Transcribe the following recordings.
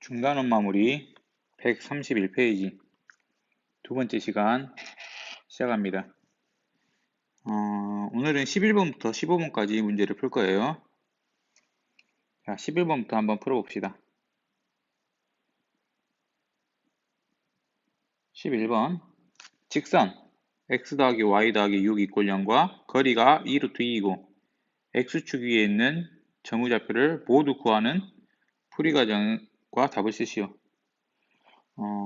중간원 마무리 131페이지 두 번째 시간 시작합니다. 오늘은 11번부터 15번까지 문제를 풀 거예요. 자, 11번부터 한번 풀어봅시다. 11번 직선 x 더하기 y 더하기 6 이꼴 0과 거리가 2루트 2이고 x축 위에 있는 정의좌표를 모두 구하는 풀이과정과 답을 쓰시오.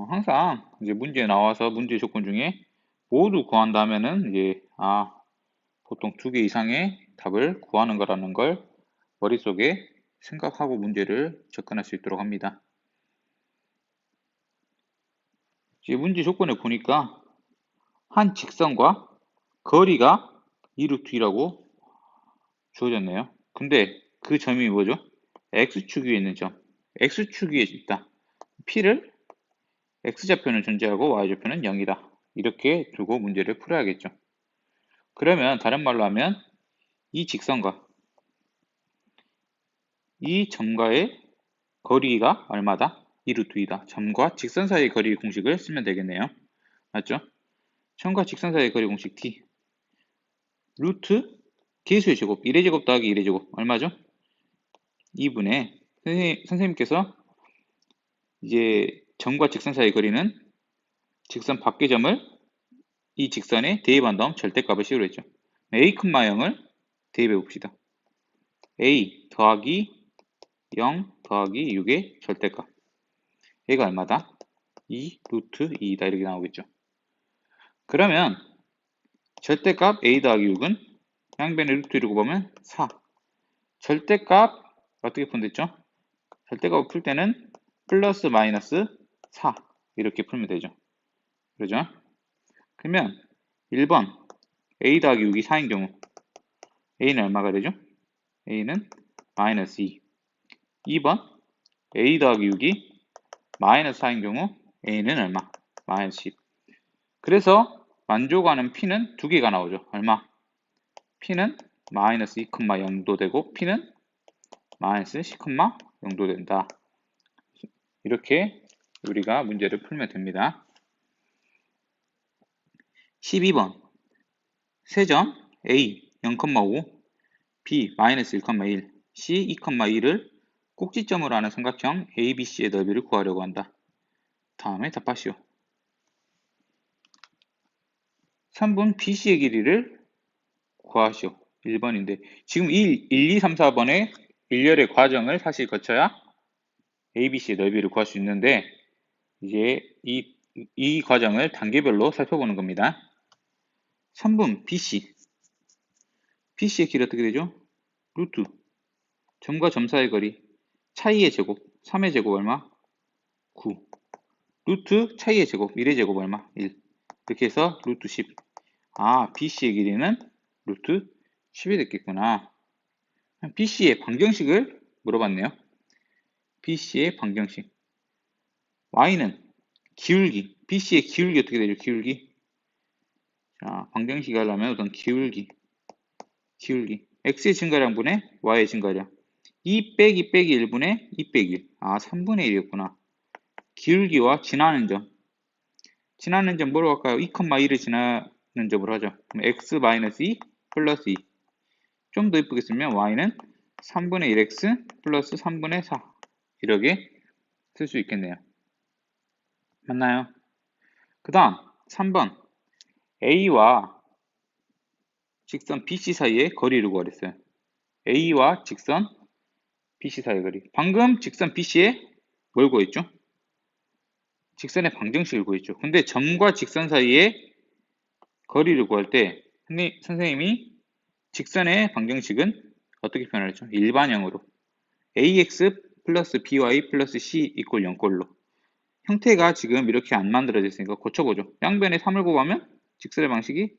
항상 이제 문제 나와서 문제 조건 중에 모두 구한다면은 이제 보통 2개 이상의 답을 구하는 거라는 걸 머릿속에 생각하고 문제를 접근할 수 있도록 합니다. 이제 문제 조건을 보니까 한 직선과 거리가 2루트라고 주어졌네요. 근데 그 점이 뭐죠? x축 위에 있는 점. x축 위에 있다. p를 x좌표는 존재하고 y좌표는 0이다. 이렇게 두고 문제를 풀어야겠죠. 그러면 다른 말로 하면 이 직선과 이 점과의 거리가 얼마다? 2루트2다. 점과 직선 사이의 거리 공식을 쓰면 되겠네요. 맞죠? 점과 직선 사이의 거리 공식 t. 루트 개수의 제곱, 1의 제곱 더하기 1의 제곱 얼마죠? 2분의 선생님께서 이제 점과 직선 사이의 거리는 직선 밖의 점을 이 직선에 대입한 다음 절대값을 씌우려 했죠. a, 0을 대입해 봅시다. a 더하기 0 더하기 6의 절대값. a가 얼마다? 2 루트 2다 이렇게 나오겠죠. 그러면 절대값 a 더하기 6은 양변의 루트 1이고 보면 4. 절대값 어떻게 푼댔죠? 절대값을 풀 때는 플러스 마이너스 4 이렇게 풀면 되죠. 그러죠? 그러면 1번 a 더하기 6이 4인 경우 a는 얼마가 되죠? a는 마이너스 2. 2번 a 더하기 6이 마이너스 4인 경우 a는 얼마? 마이너스 10. 그래서 만족하는 p는 두 개가 나오죠. 얼마? p는 마이너스 2,0도 되고 p는 마이너스 10,0도 된다. 이렇게 우리가 문제를 풀면 됩니다. 12번 세점 A 0,5, B 마이너스 1,1, C 2,2를 꼭지점으로 하는 삼각형 ABC의 너비를 구하려고 한다. 다음에 답하시오. 3번 BC의 길이를 구하시오. 1번인데 지금 1, 2, 3, 4번의 일렬의 과정을 사실 거쳐야 ABC의 넓이를 구할 수 있는데 이제 이 과정을 단계별로 살펴보는 겁니다. 3번 BC. BC의 길이 어떻게 되죠? 루트. 점과 점 사이의 거리. 차이의 제곱. 3의 제곱 얼마? 9. 루트 차이의 제곱. 1의 제곱 얼마? 1. 이렇게 해서 루트 10. BC의 길이는 루트 10이 됐겠구나. BC의 방정식을 물어봤네요. BC의 방정식. Y는 기울기. BC의 기울기 어떻게 되죠? 기울기. 자, 방정식이 하려면 우선 기울기. x의 증가량분의 y의 증가량. 2 빼기 1분의 2 빼기 1. 3분의 1이었구나. 기울기와 지나는 점. 지나는 점 뭐로 할까요? 2,2를 지나는 점으로 하죠. 그럼 x-2 플러스 2. 좀 더 이쁘게 쓰면 y는 3분의 1x 플러스 3분의 4. 이렇게 쓸 수 있겠네요. 맞나요? 그 다음 3번 a와 직선 BC 사이의 거리를 구하랬어요. A와 직선 BC 사이의 거리. 방금 직선 BC에 뭘 구했죠? 직선의 방정식을 구했죠. 근데 점과 직선 사이의 거리를 구할 때 선생님이 직선의 방정식은 어떻게 표현하죠? 일반형으로 ax 플러스 by 플러스 c 이꼴 0꼴로 형태가 지금 이렇게 안 만들어졌으니까 고쳐보죠. 양변에 3을 곱하면 직선의 방식이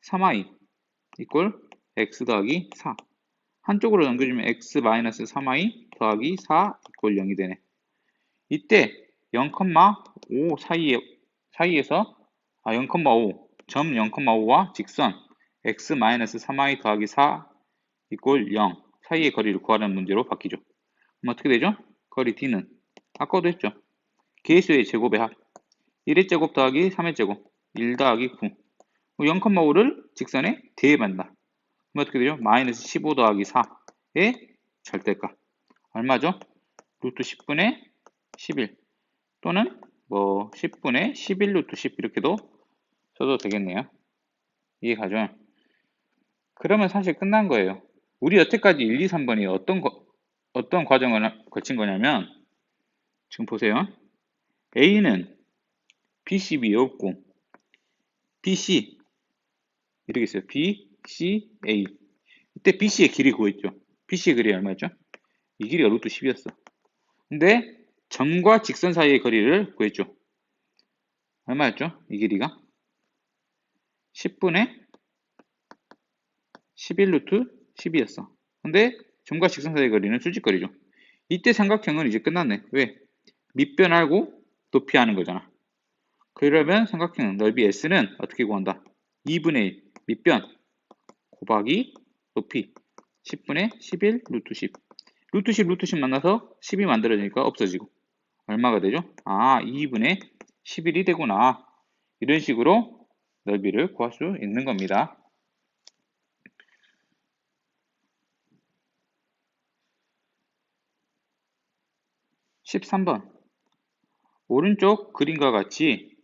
3i 이꼴 x 더하기 4. 한쪽으로 넘겨주면 x 마이너스 3i 더하기 4 이꼴 0이 되네. 이때 0,5 사이에서 0,5 점 0,5와 직선 x 마이너스 3i 더하기 4 이꼴 0 사이의 거리를 구하라는 문제로 바뀌죠. 그럼 어떻게 되죠? 거리 d는 아까도 했죠. 개수의 제곱의 합. 1의 제곱 더하기 3의 제곱. 1 더하기 9. 0,5를 직선에 대입한다. 그럼 어떻게 되죠? 마이너스 15 더하기 4의 절대값. 얼마죠? 루트 10분의 11 또는 뭐 10분의 11 루트 10 이렇게도 써도 되겠네요. 이해가죠? 그러면 사실 끝난 거예요. 우리 여태까지 1, 2, 3번이 어떤 과정을 거친 거냐면 지금 보세요. A는 BCB 외웠고 BC 이렇게 있어요. B, C, A. 이때 BC의 길이 구했죠. BC의 길이 얼마였죠? 이 길이가 루트 10이었어. 근데 점과 직선 사이의 거리를 구했죠. 얼마였죠? 이 길이가 10분의 11 루트 10이었어. 근데 점과 직선 사이의 거리는 수직거리죠. 이때 삼각형은 이제 끝났네. 왜? 밑변하고 높이 하는 거잖아. 그러면 삼각형 넓이 S는 어떻게 구한다? 2분의 1 밑변 곱하기 높이 10분의 11 루트 10. 루트 10 루트 10 만나서 10이 만들어지니까 없어지고 얼마가 되죠? 아 2분의 11이 되구나. 이런 식으로 넓이를 구할 수 있는 겁니다. 13번 오른쪽 그림과 같이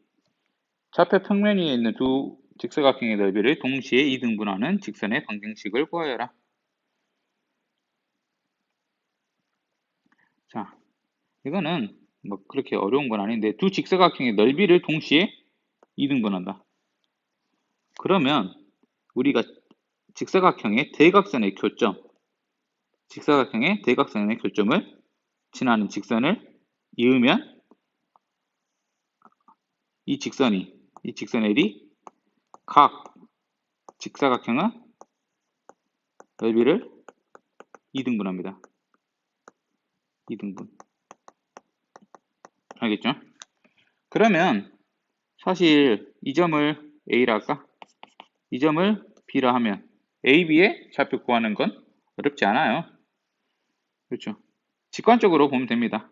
좌표 평면 위에 있는 두 직사각형의 넓이를 동시에 2등분하는 직선의 방정식을 구하여라. 자, 이거는 뭐 그렇게 어려운 건 아닌데 두 직사각형의 넓이를 동시에 2등분한다. 그러면 우리가 직사각형의 대각선의 교점을 지나는 직선을 이으면 이 직선 L이 각 직사각형의 넓이를 2등분합니다. 2등분. 알겠죠? 그러면 사실 이 점을 A라 할까? 이 점을 B라 하면 A, B의 좌표 구하는 건 어렵지 않아요. 그렇죠? 직관적으로 보면 됩니다.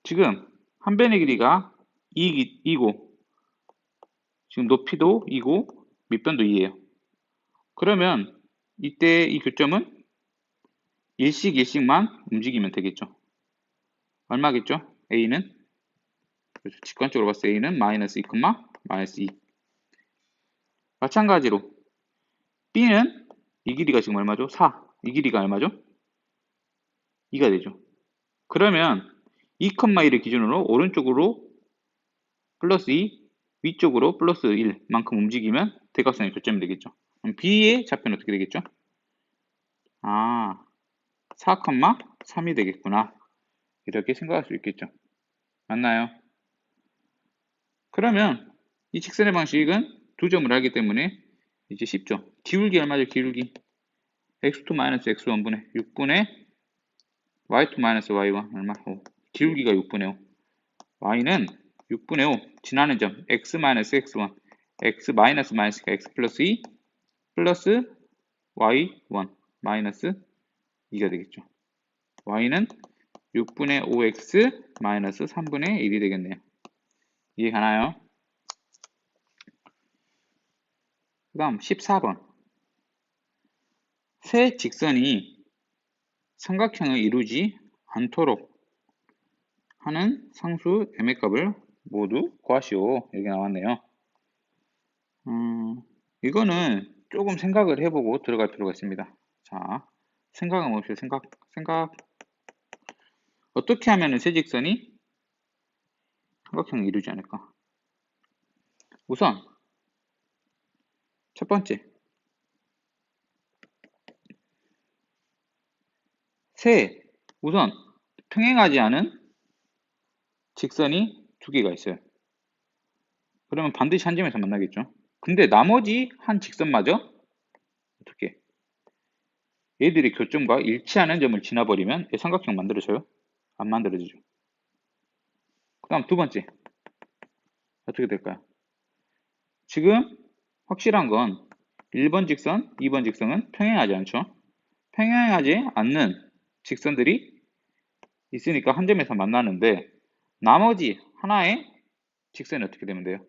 지금 한 변의 길이가 2고 지금 높이도 2고 밑변도 2예요. 그러면 이때 이 교점은 일씩만 움직이면 되겠죠. 얼마겠죠? A는 그렇죠. 직관적으로 봤을 때 A는 마이너스 2, 마이너스 2. 마찬가지로 B는 이 길이가 지금 얼마죠? 4. 이 길이가 얼마죠? 2가 되죠. 그러면 2,1을 기준으로 오른쪽으로 플러스 2, 위쪽으로 플러스 1만큼 움직이면 대각선의 교점이 되겠죠. 그럼 B의 좌표는 어떻게 되겠죠? 아, 4,3이 되겠구나. 이렇게 생각할 수 있겠죠. 맞나요? 그러면 이 직선의 방식은 두 점을 알기 때문에 이제 쉽죠. 기울기 얼마죠? 기울기 x2 x1분의 6분의 y2 y1 얼마? 5. 기울기가 6분의 5. y는 6분의 5 지나는 점 x x1 x x 플러스 2 플러스 y1 마이너스 2가 되겠죠. y는 6분의 5x 마이너스 3분의 1이 되겠네요. 이해가나요? 그 다음 14번 세 직선이 삼각형을 이루지 않도록 하는 상수 m의 값을 모두 구하시오. 여기 나왔네요. 이거는 조금 생각을 해보고 들어갈 필요가 있습니다. 자, 생각은 뭡시다. 생각. 어떻게 하면 세 직선이 삼각형을 이루지 않을까? 우선 첫 번째 우선 평행하지 않은 직선이 두 개가 있어요. 그러면 반드시 한 점에서 만나겠죠. 근데 나머지 한 직선마저 어떻게 얘들이 교점과 일치하는 점을 지나버리면 삼각형 만들어져요? 안 만들어지죠. 그 다음 두 번째 어떻게 될까요? 지금 확실한 건 1번 직선, 2번 직선은 평행하지 않죠. 평행하지 않는 직선들이 있으니까 한 점에서 만나는데 나머지 하나의 직선이 어떻게 되면 돼요?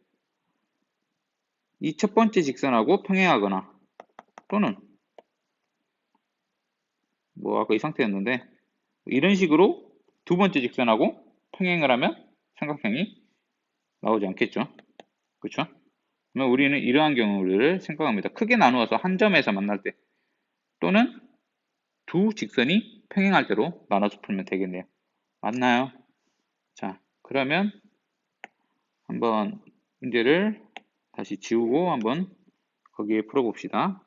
이 첫 번째 직선하고 평행하거나 또는 뭐 아까 이 상태였는데 이런 식으로 두 번째 직선하고 평행을 하면 삼각형이 나오지 않겠죠. 그렇죠? 그러면 우리는 이러한 경우를 생각합니다. 크게 나누어서 한 점에서 만날 때 또는 두 직선이 평행할 때로 나눠서 풀면 되겠네요. 맞나요? 자, 그러면 한번 문제를 다시 지우고 한번 거기에 풀어봅시다.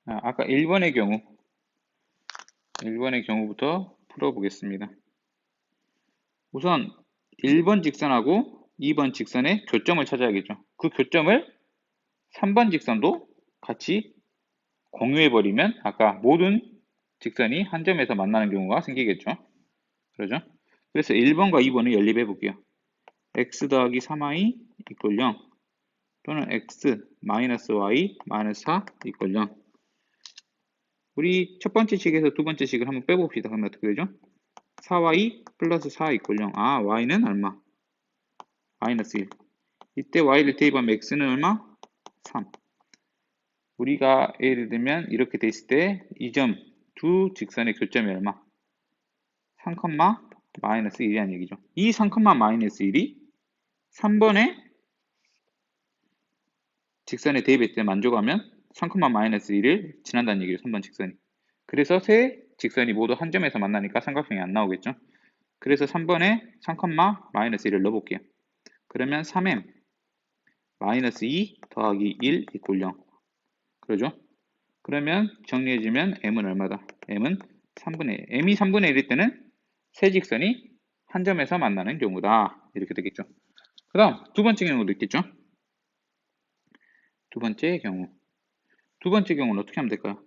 아까 1번의 경우부터 풀어보겠습니다. 우선 1번 직선하고 2번 직선의 교점을 찾아야겠죠. 그 교점을 3번 직선도 같이 공유해버리면 아까 모든 직선이 한 점에서 만나는 경우가 생기겠죠. 그러죠? 그래서 1번과 2번을 연립해 볼게요. x 더하기 3y 이꼴 0 또는 x 마이너스 y 마이너스 4 이꼴 0. 우리 첫 번째 식에서 두 번째 식을 한번 빼봅시다. 그러면 어떻게 되죠? 4y 플러스 4 이꼴 0. 아, y는 얼마? 마이너스 1. 이때 y를 대입하면 x는 얼마? 3. 우리가 예를 들면 이렇게 돼 있을 때 이 점 두 직선의 교점이 얼마? 3, 마이너스 1이라는 얘기죠. 이 3, 마이너스 1이 3번의 직선에 대입했을 때 만족하면 3, 마이너스 1을 지난다는 얘기죠. 3번 직선이. 그래서 세 직선이 모두 한 점에서 만나니까 삼각형이 안 나오겠죠. 그래서 3번에 3, 마이너스 1을 넣어볼게요. 그러면 3m 마이너스 2 더하기 1 이꼴 0. 그러죠? 그러면 정리해주면 m은 얼마다? m은 3분의 1. m이 3분의 1일 때는 세 직선이 한 점에서 만나는 경우다. 이렇게 되겠죠. 그 다음 두 번째 경우도 있겠죠. 두 번째 경우는 어떻게 하면 될까요?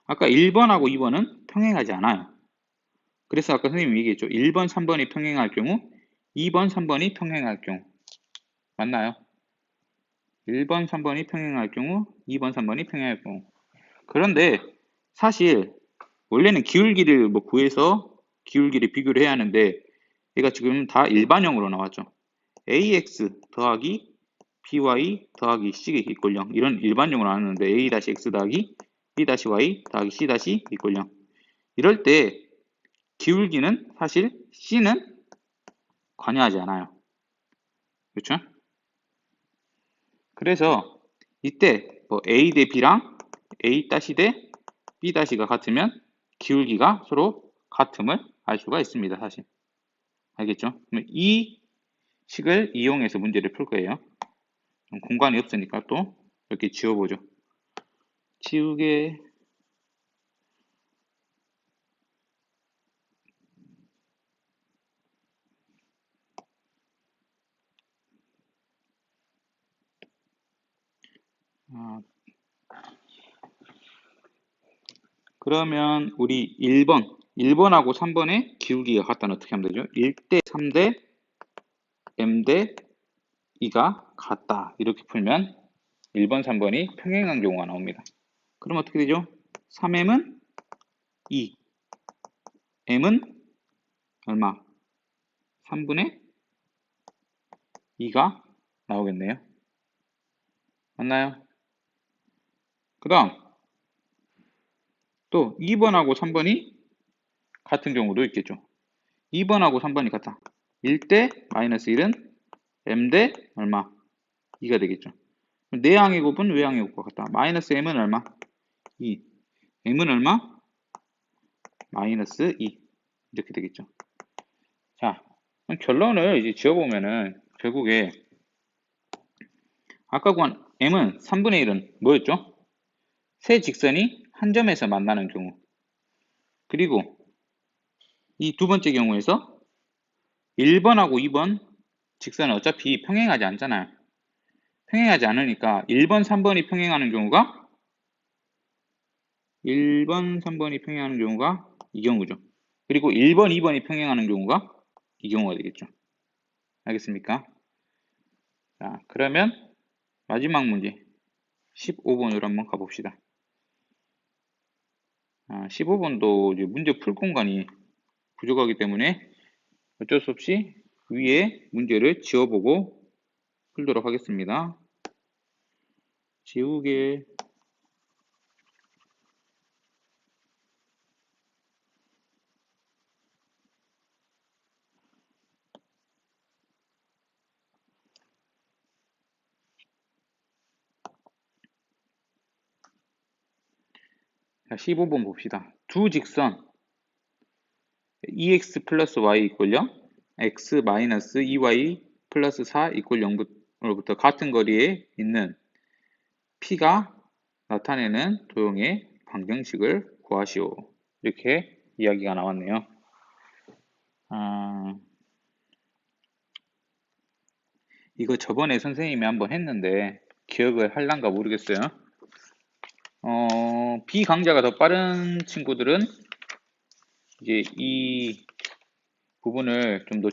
아까 1번하고 2번은 평행하지 않아요. 그래서 아까 선생님이 얘기했죠. 1번, 3번이 평행할 경우 2번, 3번이 평행할 경우 맞나요? 1번, 3번이 평행할 경우 2번, 3번이 평행할 경우 그런데 사실 원래는 기울기를 뭐 구해서 기울기를 비교를 해야 하는데 얘가 지금 다 일반형으로 나왔죠. ax 더하기 by 더하기 c 이꼴 0 이런 일반형으로 나왔는데 a-x 더하기 b-y 더하기 c 이꼴 0 이럴 때 기울기는 사실 c는 관여하지 않아요. 그렇죠? 그래서 이때 뭐 a 대 b랑 a 대 b-가 같으면 기울기가 서로 같음을 알 수가 있습니다. 사실. 알겠죠? 그럼 이 식을 이용해서 문제를 풀 거예요. 공간이 없으니까 또 이렇게 지워보죠. 지우개 그러면 우리 1번하고 3번의 기울기가 같다는 어떻게 하면 되죠? 1대 3대 m대 2가 같다. 이렇게 풀면 1번, 3번이 평행한 경우가 나옵니다. 그럼 어떻게 되죠? 3m은 2, m은 얼마? 3분의 2가 나오겠네요. 맞나요? 그 다음 또 2번하고 3번이 같은 경우도 있겠죠. 2번하고 3번이 같다. 1대 마이너스 1은 m대 얼마? 2가 되겠죠. 내항의 곱은 외항의 곱과 같다. 마이너스 m은 얼마? 2. m은 얼마? 마이너스 2. 이렇게 되겠죠. 자, 결론을 이제 지어보면은 결국에 아까 구한 m은 3분의 1은 뭐였죠? 세 직선이 한 점에서 만나는 경우. 그리고 이 두 번째 경우에서 1번하고 2번 직선은 어차피 평행하지 않잖아요. 평행하지 않으니까 1번, 3번이 평행하는 경우가 1번, 3번이 평행하는 경우가 이 경우죠. 그리고 1번, 2번이 평행하는 경우가 이 경우가 되겠죠. 알겠습니까? 자, 그러면 마지막 문제. 15번으로 한번 가봅시다. 15번도 이제 문제 풀 공간이 부족하기 때문에 어쩔 수 없이 위에 문제를 지워보고 풀도록 하겠습니다. 지우개. 자, 15번 봅시다. 두 직선 EX 플러스 Y 이퀄 0, X 마이너스 2Y 플러스 4 이퀄 0으로부터 같은 거리에 있는 P가 나타내는 도형의 방정식을 구하시오. 이렇게 이야기가 나왔네요. 이거 저번에 선생님이 한번 했는데 기억을 할란가 모르겠어요. B 강좌가 더 빠른 친구들은 이제 이 부분을 좀 더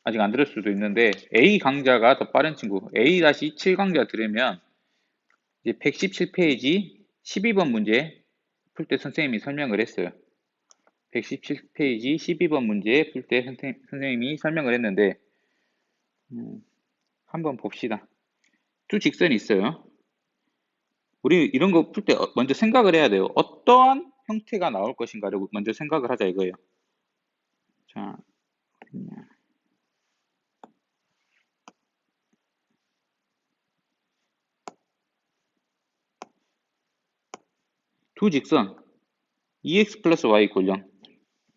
아직 안 들을 수도 있는데 A 강좌가 더 빠른 친구 A-7 강좌 들으면 이제 117페이지 12번 문제 풀 때 선생님이 설명을 했어요. 117페이지 12번 문제 풀 때 선생님이 설명을 했는데 한번 봅시다. 두 직선이 있어요. 우리 이런 거 풀 때 먼저 생각을 해야 돼요. 어떠한 형태가 나올 것인가를 먼저 생각을 하자 이거예요. 자, 두 직선 EX 플러스 Y 이퀄 0,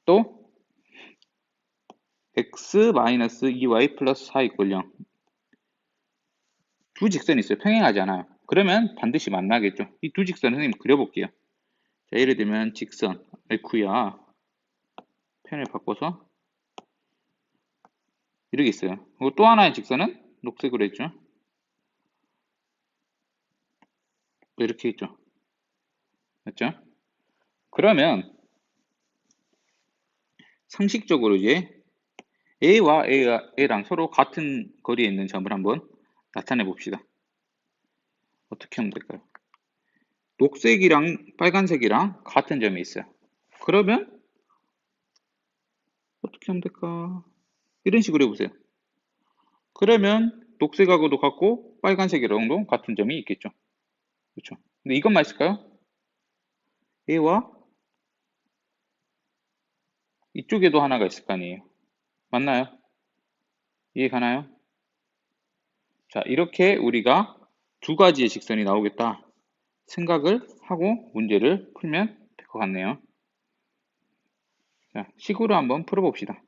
또 X 마이너스 2Y 플러스 4 이퀄 0. 두 직선이 있어요. 평행하지 않아요. 그러면 반드시 만나겠죠. 이 두 직선 선생님 그려볼게요. 자, 예를 들면 직선, 아이쿠야, 편을 바꿔서 이렇게 있어요. 그리고 또 하나의 직선은 녹색으로 했죠. 이렇게 있죠. 맞죠? 그러면 상식적으로 이제 A와 A랑 서로 같은 거리에 있는 점을 한번 나타내 봅시다. 어떻게 하면 될까요? 녹색이랑 빨간색이랑 같은 점이 있어요. 그러면 어떻게 하면 될까? 이런 식으로 해보세요. 그러면 녹색하고도 같고 빨간색이랑도 같은 점이 있겠죠. 그렇죠? 근데 이것만 있을까요? A와 이쪽에도 하나가 있을 거 아니에요. 맞나요? 이해 가나요? 자, 이렇게 우리가 두 가지의 직선이 나오겠다 생각을 하고 문제를 풀면 될 것 같네요. 자, 식으로 한번 풀어봅시다.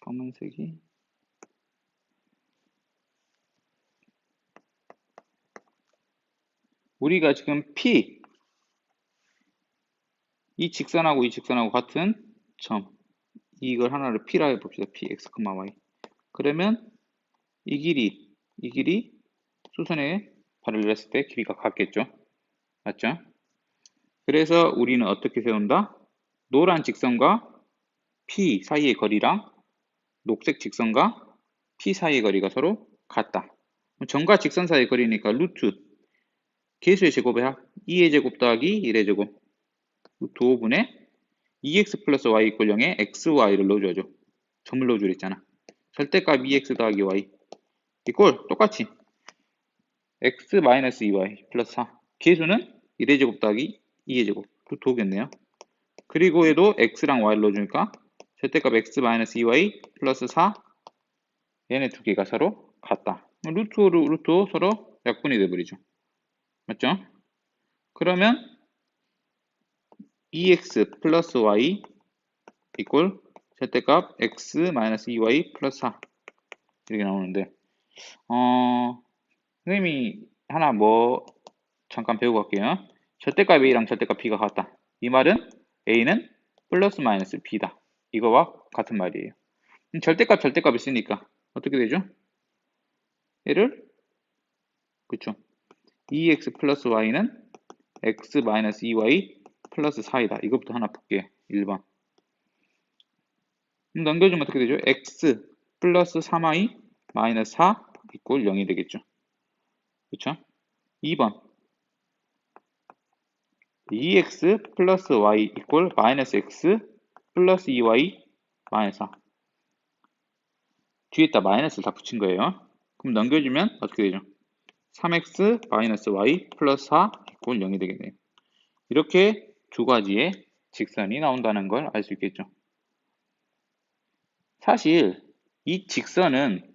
검은색이 우리가 지금 P 이 직선하고 이 직선하고 같은 점 이걸 하나를 P라 해봅시다. P, X, Y. 그러면 이 길이 수선에 발을 했을 때 길이가 같겠죠. 맞죠? 그래서 우리는 어떻게 세운다? 노란 직선과 P 사이의 거리랑 녹색 직선과 P 사이의 거리가 서로 같다. 점과 직선 사이의 거리니까 루트 계수의 제곱의 합 2의 제곱 더하기 1의 제곱 루트 5분의 2x 플러스 y 이퀄 0에 x, y를 넣어줘야죠. 점을 넣어주려 했잖아. 절대값 2x 더하기 y 이꼴 똑같이 x 마이너스 2y 플러스 4 계수는 1의 제곱 더하기 2의 제곱 루트 5겠네요. 그리고 얘도 x랑 y를 넣어주니까 절대값 x 마이너스 2y 플러스 4 얘네 두 개가 서로 같다. 루트 5, 루트 5 서로 약분이 돼버리죠. 맞죠? 그러면 2x 플러스 y 이꼴 절대값 x 마이너스 2y 플러스 4 이렇게 나오는데 선생님이 하나 잠깐 배우고 갈게요. 절대값 a랑 절대값 b가 같다. 이 말은 a는 플러스 마이너스 b다. 이거와 같은 말이에요. 절대값 있으니까 어떻게 되죠? 얘를 그쵸 2x 플러스 y는 x 마이너스 2y 플러스 4이다. 이것부터 하나 볼게요. 1번 넘겨주면 어떻게 되죠? x 플러스 3y 마이너스 4 이꼴 0이 되겠죠. 그렇죠? 2번 2x 플러스 y 이꼴 마이너스 x 플러스 2y 마이너스 4. 뒤에다 마이너스를 다 붙인 거예요. 그럼 넘겨주면 어떻게 되죠? 3x 마이너스 y 플러스 4 이꼴 0이 되겠네요. 이렇게 두 가지의 직선이 나온다는 걸 알 수 있겠죠. 사실 이 직선은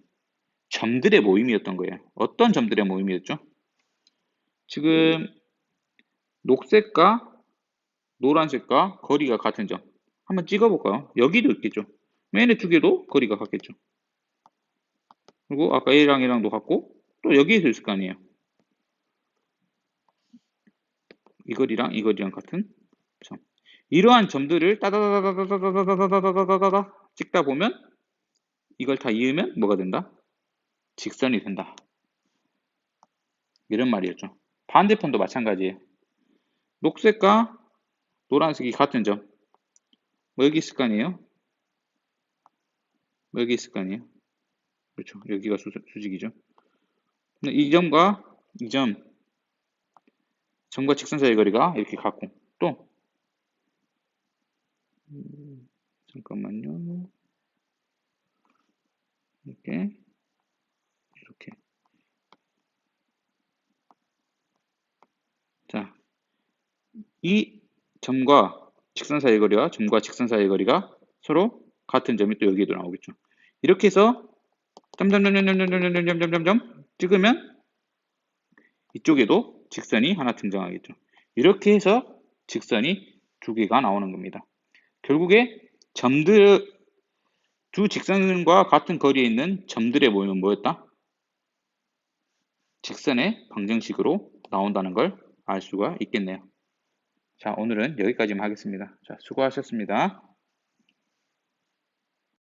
점들의 모임이었던 거예요. 어떤 점들의 모임이었죠? 지금 녹색과 노란색과 거리가 같은 점 한번 찍어볼까요? 여기도 있겠죠. 얘네 두 개도 거리가 같겠죠. 그리고 아까 얘랑 얘랑도 같고 또 여기에도 있을 거 아니에요. 이 거리랑 이 거리랑 같은 점. 이러한 점들을 따다다다다다다다다다다다다다 찍다 보면 이걸 다 이으면 뭐가 된다? 직선이 된다. 이런 말이었죠. 반대편도 마찬가지예요. 녹색과 노란색이 같은 점. 뭐 여기 있을 거 아니에요? 뭐 여기 있을 거 아니에요? 그렇죠. 여기가 수직이죠. 이 점과 이 점과 직선 사이의 거리가 이렇게 같고 또 잠깐만요. 이렇게 자, 이 점과 직선 사이의 거리와 점과 직선 사이의 거리가 서로 같은 점이 또 여기에도 나오겠죠. 이렇게 해서 점점점점점점점점점점 찍으면 이쪽에도 직선이 하나 등장하겠죠. 이렇게 해서 직선이 두 개가 나오는 겁니다. 결국에 점들 두 직선과 같은 거리에 있는 점들의 모임은 뭐였다? 직선의 방정식으로 나온다는 걸 알 수가 있겠네요. 자, 오늘은 여기까지만 하겠습니다. 자, 수고하셨습니다.